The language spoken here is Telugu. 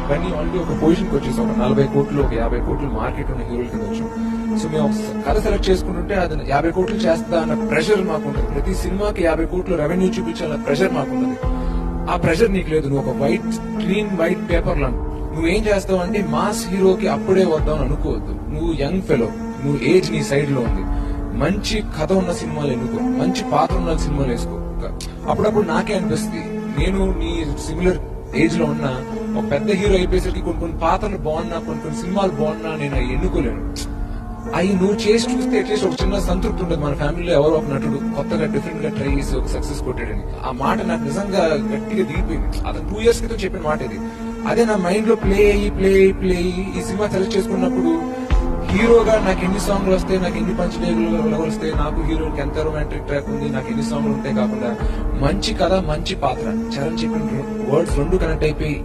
ఇవన్నీ ఆల్రెడీ ఒక పొజిషన్కి వచ్చేసి ఒక 40 కోట్లు ఒక 50 కోట్లు మార్కెట్ ఉన్న హీరోల కింద వచ్చాం. సో మేము ఒక కథ సెలెక్ట్ చేసుకుంటుంటే అది 50 కోట్లు చేస్తా అన్న ప్రెషర్ మాకుంటది. ప్రతి సినిమాకి 50 కోట్లు రెవెన్యూ చూపించాలన్న ప్రెషర్ మాకుంటది. ఆ ప్రెషర్ నీకు లేదు. నువ్వు ఒక క్లీన్ వైట్ పేపర్ లా నువ్వేం చేస్తావు అంటే మాస్ హీరోకి అప్పుడే వద్దామని అనుకోవద్దు. నువ్వు యంగ్ ఫెలో, నువ్వు ఏజ్ నీ సైడ్ లో ఉంది, మంచి కథ ఉన్న సినిమాలు ఎన్నుకో, మంచి పాత్ర ఉన్న సినిమాలు వేసుకో. అప్పుడప్పుడు నాకే అనిపిస్తుంది, నేను నీ సిమిలర్ ఏజ్ లో ఉన్న ఒక పెద్ద హీరో అయిపోయేసరికి కొన్ని పాత్రలు బాగున్నా, కొన్ని సినిమాలు బాగున్నా నేను అవి ఎన్నుకోలేను. అవి నువ్వు చేసి చూస్తే అట్లీస్ట్ ఒక చిన్న సంతృప్తి ఉంటుంది. మన ఫ్యామిలీలో ఎవరో ఒక నటుడు కొత్తగా డిఫరెంట్ గా ట్రై చేసి ఒక సక్సెస్ కొట్టాడని. ఆ మాట నాకు నిజంగా గట్టిగా దిగిపోయింది. అతను 2 years క్రితం చెప్పిన మాట ఇది. అదే నా మైండ్ లో ప్లే అయ్యి ఈ సినిమా సెలెక్ట్ చేసుకున్నప్పుడు హీరోగా నాకు ఎన్ని సాంగ్లు వస్తాయి, నాకు ఎన్ని పంచలేగులు వస్తాయి, నాకు హీరోకి ఎంత రొమాంటిక్ ట్రాక్ ఉంది, నాకు ఎన్ని సాంగ్లు ఉంటాయి కాకుండా మంచి కథ మంచి పాత్ర, చరణ్ చెప్పిన వర్డ్స్ 2 కనెక్ట్ అయిపోయి